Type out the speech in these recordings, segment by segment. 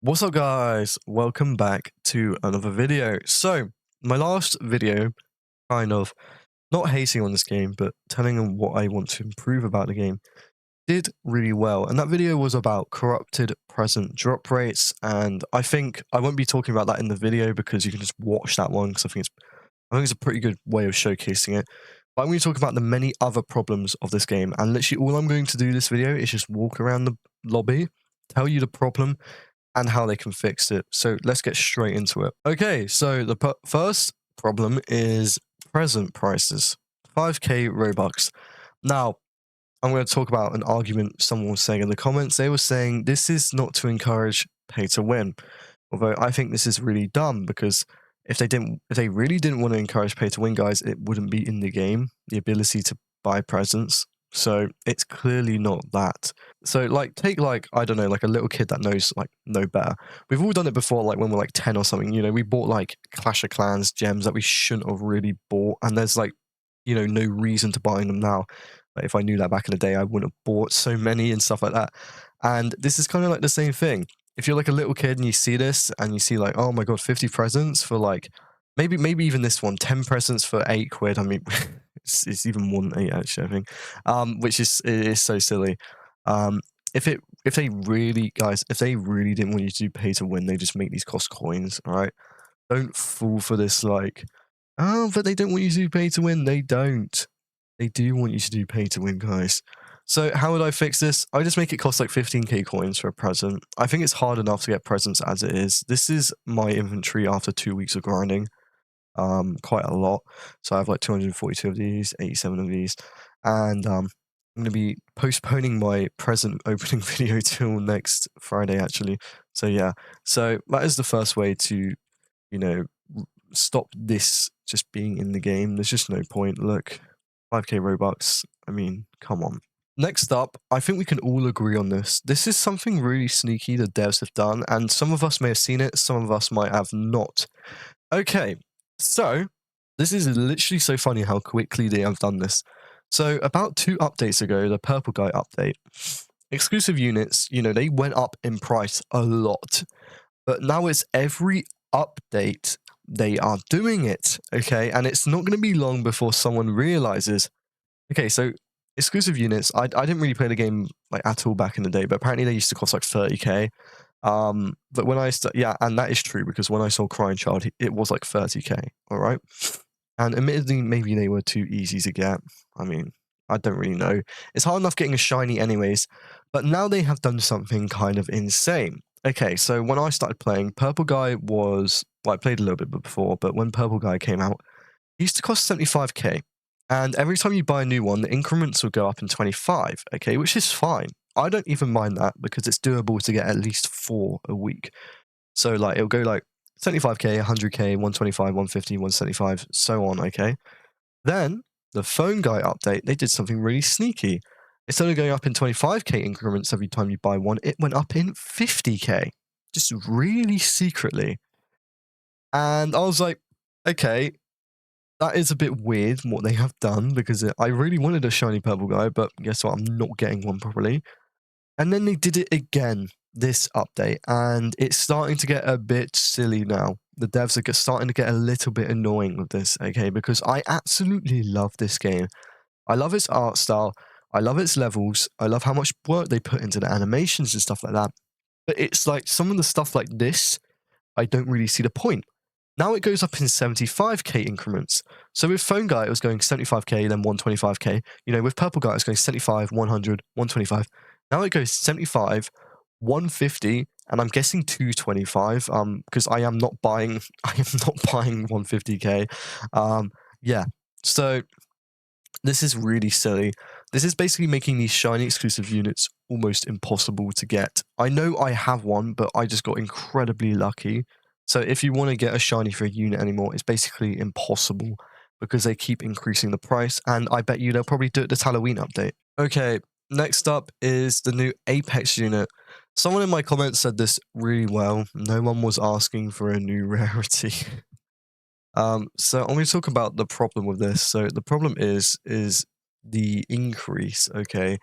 What's up guys, welcome back to another video. So my last video, kind of not hating on this game but telling them what I want to improve about the game, did really well, and that video was about corrupted present drop rates. And I think I won't be talking about that in the video because you can just watch that one, because I think it's a pretty good way of showcasing it. But I'm going to talk about the many other problems of this game, and literally all I'm going to do this video is just walk around the lobby, tell you the problem and how they can fix it. So let's get straight into it. Okay, so the first problem is present prices, 5k Robux. Now, I'm going to talk about an argument someone was saying in the comments. They were saying this is not to encourage pay to win. Although I think this is really dumb, because if they really didn't want to encourage pay to win, guys, it wouldn't be in the game, the ability to buy presents. So it's clearly not that. So like, take like, I don't know, like a little kid that knows like no better. We've all done it before, like when we're like 10 or something, you know, we bought like Clash of Clans gems that we shouldn't have really bought. And there's like, you know, no reason to buying them now. Like if I knew that back in the day, I wouldn't have bought so many and stuff like that. And this is kind of like the same thing. If you're like a little kid and you see this and you see like, oh my God, 50 presents for like, maybe even this one, 10 presents for 8 quid. I mean, it's even more than 8 actually, I think, which is, it is so silly. If they really, guys, if they really didn't want you to do pay to win, they just make these cost coins, all right? Don't fall for this like, oh, but they don't want you to do pay to win. They don't. They do want you to do pay to win, guys. So how would I fix this? I just make it cost like 15k coins for a present. I think it's hard enough to get presents as it is. This is my inventory after 2 weeks of grinding. Quite a lot. So I have like 242 of these, 87 of these, and I'm going to be postponing my present opening video till next Friday, actually. So yeah, so that is the first way to, you know, stop this just being in the game. There's just no point. Look, 5k Robux. I mean, come on. Next up, I think we can all agree on this. This is something really sneaky the devs have done, and some of us may have seen it, some of us might have not. Okay, so this is literally so funny how quickly they have done this. So about 2 updates ago, the Purple Guy update, exclusive units, you know, they went up in price a lot. But now it's every update they are doing it, okay? And it's not going to be long before someone realizes, okay, so exclusive units, I didn't really play the game like at all back in the day, but apparently they used to cost like 30k. But when yeah, and that is true, because when I saw Crying Child, it was like 30k, all right? And admittedly, maybe they were too easy to get. I mean, I don't really know. It's hard enough getting a shiny anyways, but now they have done something kind of insane. Okay, so when I started playing, Purple Guy was, well, I played a little bit before, but when Purple Guy came out, it used to cost 75k. And every time you buy a new one, the increments will go up in 25, okay, which is fine. I don't even mind that, because it's doable to get at least 4 a week. So like it'll go like 75k, 100k, 125, 150, 175, so on, okay? Then the Phone Guy update, they did something really sneaky. Instead of going up in 25k increments every time you buy one, it went up in 50k, just really secretly. And I was like, okay, that is a bit weird what they have done, because I really wanted a shiny Purple Guy, but guess what? I'm not getting one properly. And then they did it again, this update, and it's starting to get a bit silly now. The devs are starting to get a little bit annoying with this, okay? Because I absolutely love this game. I love its art style. I love its levels. I love how much work they put into the animations and stuff like that. But it's like some of the stuff like this, I don't really see the point. Now it goes up in 75k increments. So with Phone Guy, it was going 75k, then 125k. You know, with Purple Guy, it's going 75, 100, 125. Now it goes 75, 150, and I'm guessing 225. Because I am not buying 150k. Yeah. So this is really silly. This is basically making these shiny exclusive units almost impossible to get. I know I have one, but I just got incredibly lucky. So if you want to get a shiny for a unit anymore, it's basically impossible, because they keep increasing the price, and I bet you they'll probably do it this Halloween update. Okay, next up is the new Apex unit. Someone in my comments said this really well. No one was asking for a new rarity. So I'm going to talk about the problem with this. So the problem is the increase, okay?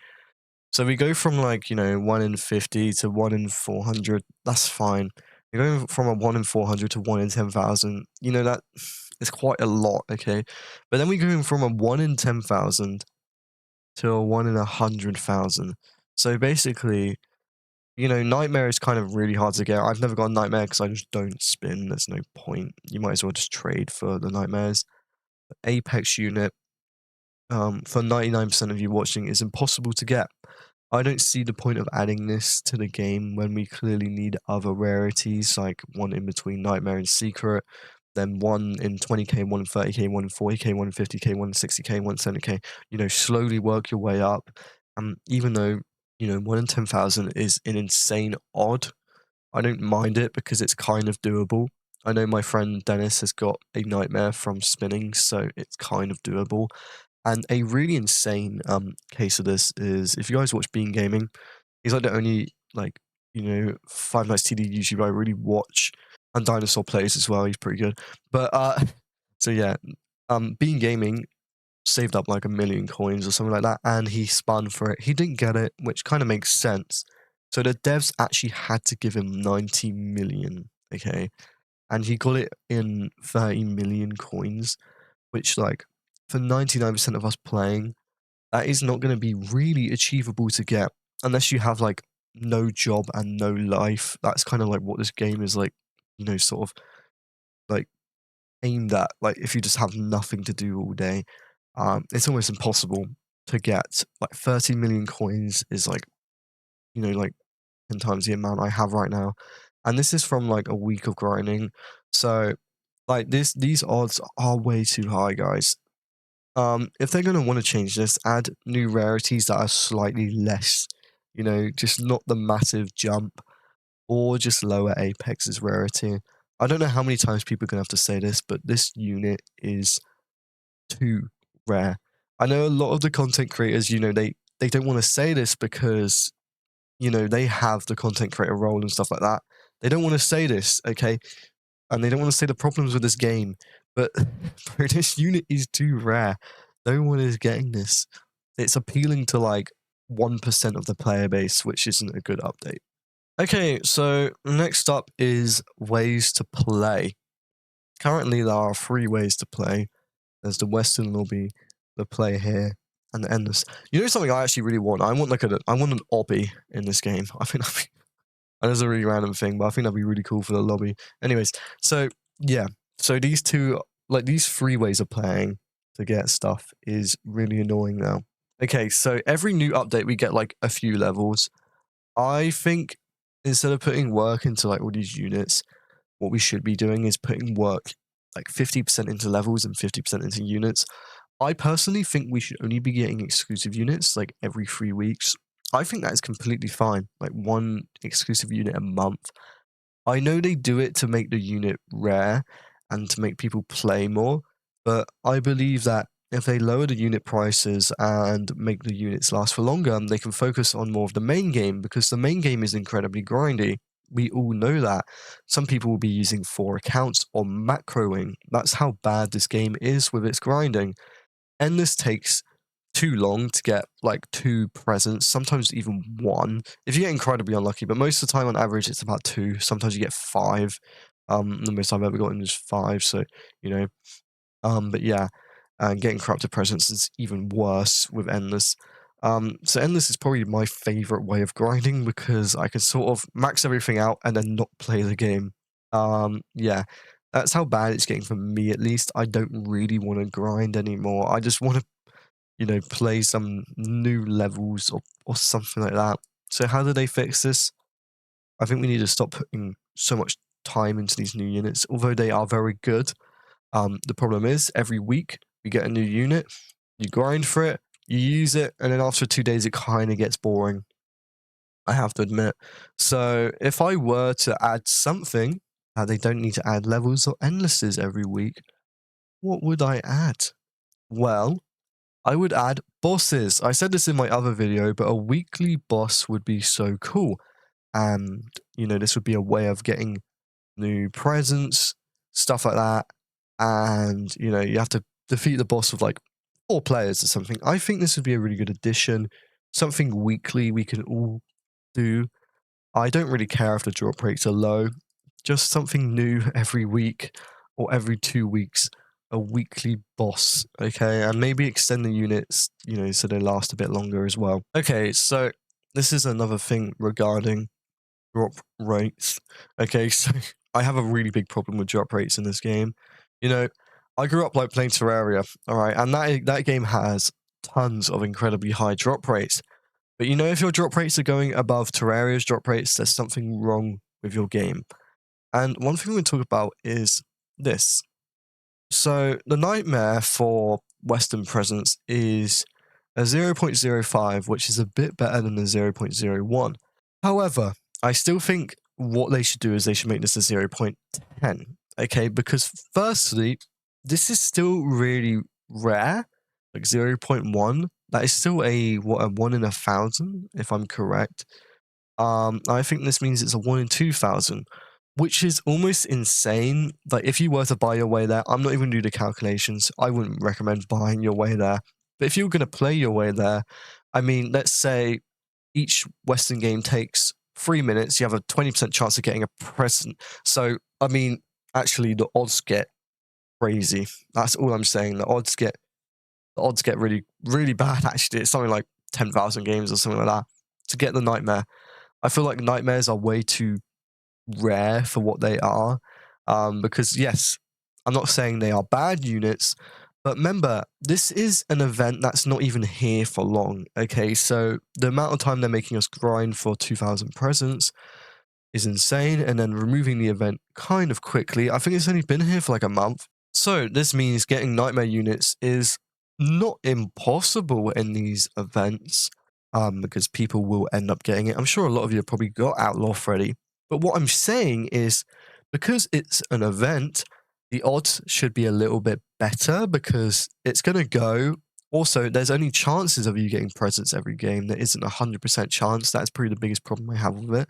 So we go from like, 1 in 50 to 1 in 400. That's fine. We're going from a 1 in 400 to 1 in 10,000. That is quite a lot, okay? But then we're going from a 1 in 10,000 to a 1 in 100,000. So basically, Nightmare is kind of really hard to get. I've never got a Nightmare because I just don't spin. There's no point. You might as well just trade for the Nightmares. Apex unit, for 99% of you watching, is impossible to get. I don't see the point of adding this to the game when we clearly need other rarities, like one in between Nightmare and Secret, then one in 20k, one in 30k, one in 40k, one in 50k, one in 60k, one in 70k. Slowly work your way up. Even though, 1 in 10,000 is an insane odd, I don't mind it because it's kind of doable. I know my friend Dennis has got a Nightmare from spinning, so it's kind of doable. And a really insane case of this is if you guys watch Bean Gaming, he's like the only like Five Nights TD YouTuber I really watch, and Dinosaur plays as well. He's pretty good. But so yeah, Bean Gaming saved up like 1,000,000 coins or something like that, and he spun for it. He didn't get it, which kind of makes sense. So the devs actually had to give him 90 million, okay, and he got it in 30 million coins, which like for 99% of us playing, that is not going to be really achievable to get unless you have like no job and no life. That's kind of like what this game is like, sort of like aimed at. Like if you just have nothing to do all day, it's almost impossible to get. Like 30 million coins is like, like 10 times the amount I have right now. And this is from like a week of grinding. So like these odds are way too high, guys. If they're going to want to change this, add new rarities that are slightly less, just not the massive jump, or just lower Apex's rarity. I don't know how many times people are going to have to say this, but this unit is too rare. I know a lot of the content creators, they don't want to say this because, they have the content creator role and stuff like that. They don't want to say this, okay? And they don't want to say the problems with this game, but bro, this unit is too rare. No one is getting this. It's appealing to like 1% of the player base, which isn't a good update. Okay, so next up is ways to play. Currently, there are 3 ways to play. There's the Western lobby, the play here, and the endless. Something I actually really want? I want I want an obby in this game. I think that'd be, and it's a really random thing, but I think that'd be really cool for the lobby. Anyways, so yeah, so these 3 ways of playing to get stuff is really annoying now. Okay, so every new update we get like a few levels. I think instead of putting work into like all these units, what we should be doing is putting work like 50% into levels and 50% into units. I personally think we should only be getting exclusive units like every 3 weeks. I think that is completely fine. Like 1 exclusive unit a month. I know they do it to make the unit rare and to make people play more, but I believe that if they lower the unit prices and make the units last for longer, they can focus on more of the main game because the main game is incredibly grindy. We all know that. Some people will be using 4 accounts or macroing. That's how bad this game is with its grinding. Endless takes too long to get like 2 presents, sometimes even 1. If you get incredibly unlucky, but most of the time on average it's about 2. Sometimes you get 5. The most I've ever gotten is 5, so but yeah, and getting corrupted presents is even worse with endless. So endless is probably my favorite way of grinding because I can sort of max everything out and then not play the game. Yeah, that's how bad it's getting for me at least. I don't really want to grind anymore. I just want to play some new levels or something like that. So how do they fix this? I think we need to stop putting so much time into these new units, although they are very good. The problem is every week you get a new unit, you grind for it, you use it, and then after 2 days it kind of gets boring. I have to admit. So if I were to add something that they don't need to add levels or endlesses every week, what would I add? Well, I would add bosses. I said this in my other video, but a weekly boss would be so cool. And, this would be a way of getting new presents, stuff like that. And, you have to defeat the boss with like 4 players or something. I think this would be a really good addition something weekly we can all do. I don't really care if the drop rates are low, just something new every week or every 2 weeks, a weekly boss, okay? And maybe extend the units, so they last a bit longer as well. Okay, so this is another thing regarding drop rates. Okay, so I have a really big problem with drop rates in this game. You know, I grew up like playing Terraria, all right, and that game has tons of incredibly high drop rates. But if your drop rates are going above Terraria's drop rates, there's something wrong with your game. And one thing we talk about is this. So the nightmare for Western presence is a 0.05, which is a bit better than the 0.01. However, I still think what they should do is they should make this a 0.10. Okay, because firstly, this is still really rare, like 0.1. That is still a 1 in 1,000, if I'm correct. I think this means it's a 1 in 2,000, which is almost insane. Like, if you were to buy your way there, I'm not even gonna do the calculations. I wouldn't recommend buying your way there. But if you're gonna play your way there, I mean, let's say each Western game takes 3 minutes, you have a 20% chance of getting a present. So, I mean, actually, the odds get crazy. That's all I'm saying. The odds get really, really bad, actually. It's something like 10,000 games or something like that to get the nightmare. I feel like nightmares are way too rare for what they are. Because yes, I'm not saying they are bad units, but remember, this is an event that's not even here for long. Okay, so the amount of time they're making us grind for 2,000 presents is insane, and then removing the event kind of quickly. I think it's only been here for like a month. So this means getting nightmare units is not impossible in these events, because people will end up getting it. I'm sure a lot of you have probably got Outlaw Freddy, but what I'm saying is because it's an event, the odds should be a little bit better because it's going to go. Also, there's only chances of you getting presents every game. There isn't a 100% chance. That's probably the biggest problem I have with it.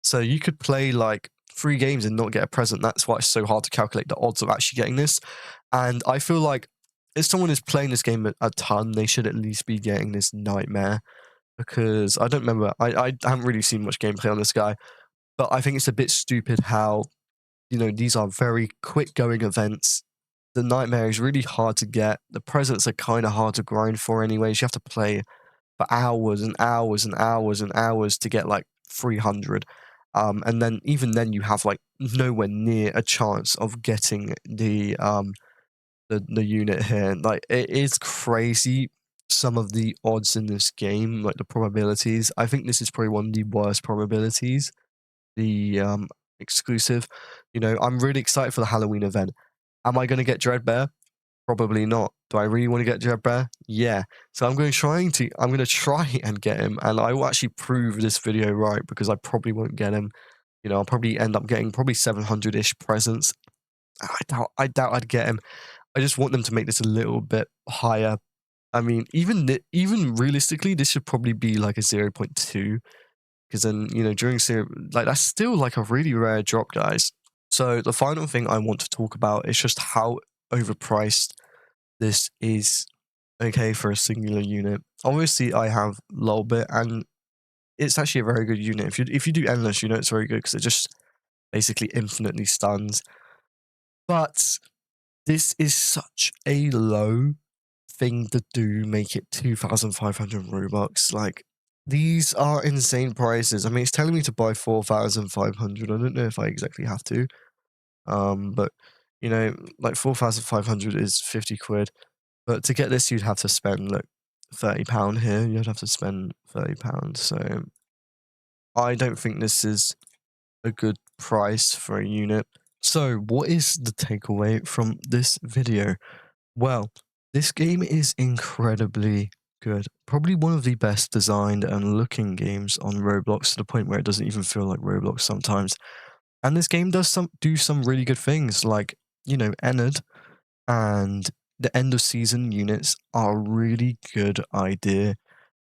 So you could play like 3 games and not get a present. That's why it's so hard to calculate the odds of actually getting this. And I feel like if someone is playing this game a ton, they should at least be getting this nightmare. Because I don't remember, I haven't really seen much gameplay on this guy, but I think it's a bit stupid how, these are very quick going events. The nightmare is really hard to get. The presents are kind of hard to grind for anyways. You have to play for hours and hours and hours and hours to get like 300. And then even then you have like nowhere near a chance of getting the unit here. Like, it is crazy, some of the odds in this game, like the probabilities. I think this is probably one of the worst probabilities, the exclusive. I'm really excited for the Halloween event. Am I going to get Dreadbear? Probably not. Do I really want to get Dreadbear? Yeah. So I'm going to try and get him, and I will actually prove this video right because I probably won't get him. I'll probably end up getting probably 700-ish presents. I doubt I'd get him. I just want them to make this a little bit higher. I mean, even realistically, this should probably be like a 0.2, because then, during like, that's still like a really rare drop, guys. So the final thing I want to talk about is just how overpriced this is, okay, for a singular unit. Obviously, I have Lolbit, and it's actually a very good unit. If you do Endless, it's very good because it just basically infinitely stuns. But this is such a low thing to do, make it 2,500 Robux. Like, these are insane prices. I mean, it's telling me to buy 4,500. I don't know if I exactly have to. But, like 4,500 is 50 quid. But to get this, you'd have to spend, like, £30 here. You'd have to spend £30. So I don't think this is a good price for a unit. So what is the takeaway from this video? Well, this game is incredibly good. Probably one of the best designed and looking games on Roblox, to the point where it doesn't even feel like Roblox sometimes. And this game does do some really good things, like, Ennard and the end of season units are a really good idea.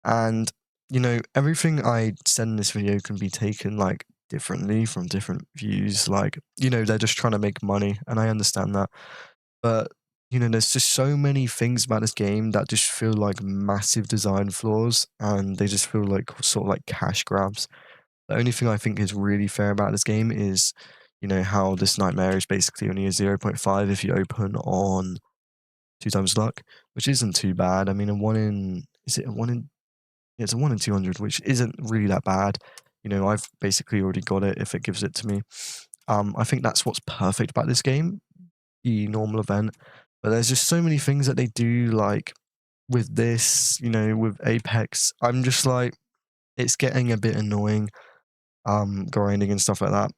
And, everything I said in this video can be taken like differently from different views. Like, they're just trying to make money, and I understand that. But, there's just so many things about this game that just feel like massive design flaws, and they just feel like sort of like cash grabs. The only thing I think is really fair about this game is, how this nightmare is basically only a 0.5 if you open on 2 times luck, which isn't too bad. I mean, a 1 in is it a 1 in yeah, it's a 1 in 200, which isn't really that bad. I've basically already got it if it gives it to me. I think that's what's perfect about this game, the normal event. But there's just so many things that they do, like with this, with Apex. I'm just like, it's getting a bit annoying, grinding and stuff like that.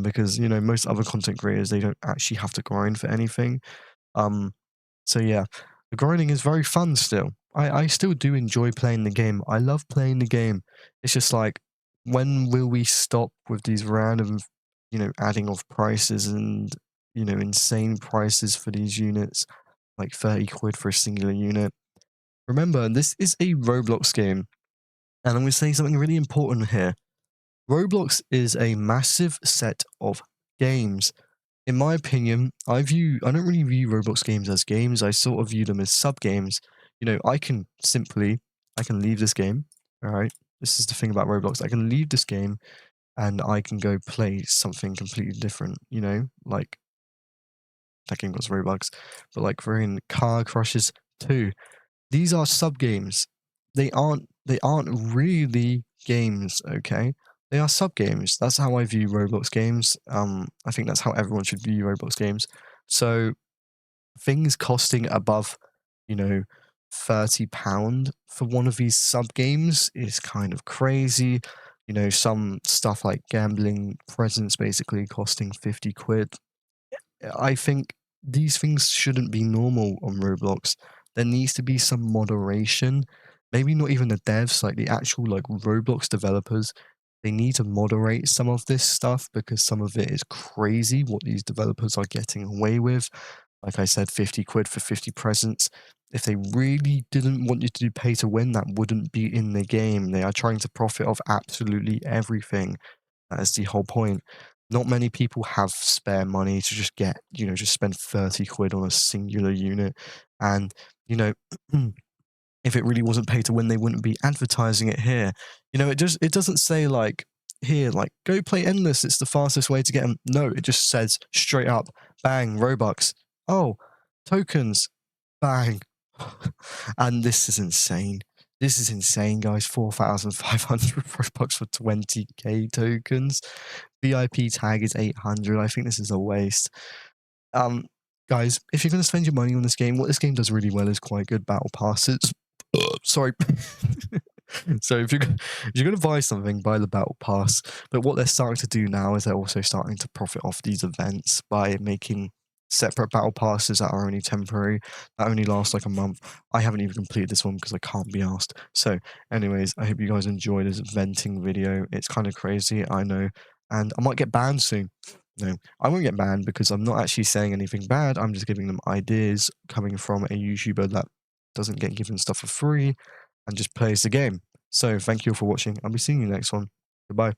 Because most other content creators, they don't actually have to grind for anything. Um, so yeah, the grinding is very fun still. I still do enjoy playing the game. I love playing the game. It's just like, when will we stop with these random, adding of prices and, insane prices for these units, like 30 quid for a singular unit? Remember, this is a Roblox game, and I'm going to say something really important here. Roblox is a massive set of games. In my opinion, I don't really view Roblox games as games. I sort of view them as sub games. I can leave this game. All right. This is the thing about Roblox. I can leave this game and I can go play something completely different. Like that game was Roblox, but like we're in Car Crushes 2. These are sub games. They aren't really games, okay? They are sub games. That's how I view Roblox games. I think that's how everyone should view Roblox games. So things costing above, £30 for one of these sub games is kind of crazy. Some stuff like gambling presents basically costing 50 quid. I think these things shouldn't be normal on Roblox. There needs to be some moderation. Maybe not even the devs, like the actual like Roblox developers. They need to moderate some of this stuff because some of it is crazy what these developers are getting away with. Like I said, 50 quid for 50 presents. If they really didn't want you to do pay to win, that wouldn't be in the game. They are trying to profit off absolutely everything. That is the whole point. Not many people have spare money to just just spend 30 quid on a singular unit. And, you know, if it really wasn't pay to win, they wouldn't be advertising it here. It doesn't say like, here, like, go play Endless, it's the fastest way to get them. No, it just says straight up, bang, Robux. Oh, tokens, bang. And this is insane. This is insane, guys. 4,500 Robux for 20k tokens. VIP tag is 800. I think this is a waste. Um, Guys, if you're going to spend your money on this game, what this game does really well is quite good battle passes. Sorry. So if you're going to buy something, buy the battle pass. But what they're starting to do now is they're also starting to profit off these events by making separate battle passes that are only temporary, that only last like a month. I haven't even completed this one because I can't be asked. So anyways, I hope you guys enjoy this venting video. It's kind of crazy, I know, and I might get banned soon. No, I won't get banned because I'm not actually saying anything bad. I'm just giving them ideas coming from a YouTuber that doesn't get given stuff for free and just plays the game. So thank you all for watching. I'll be seeing you next one. Goodbye.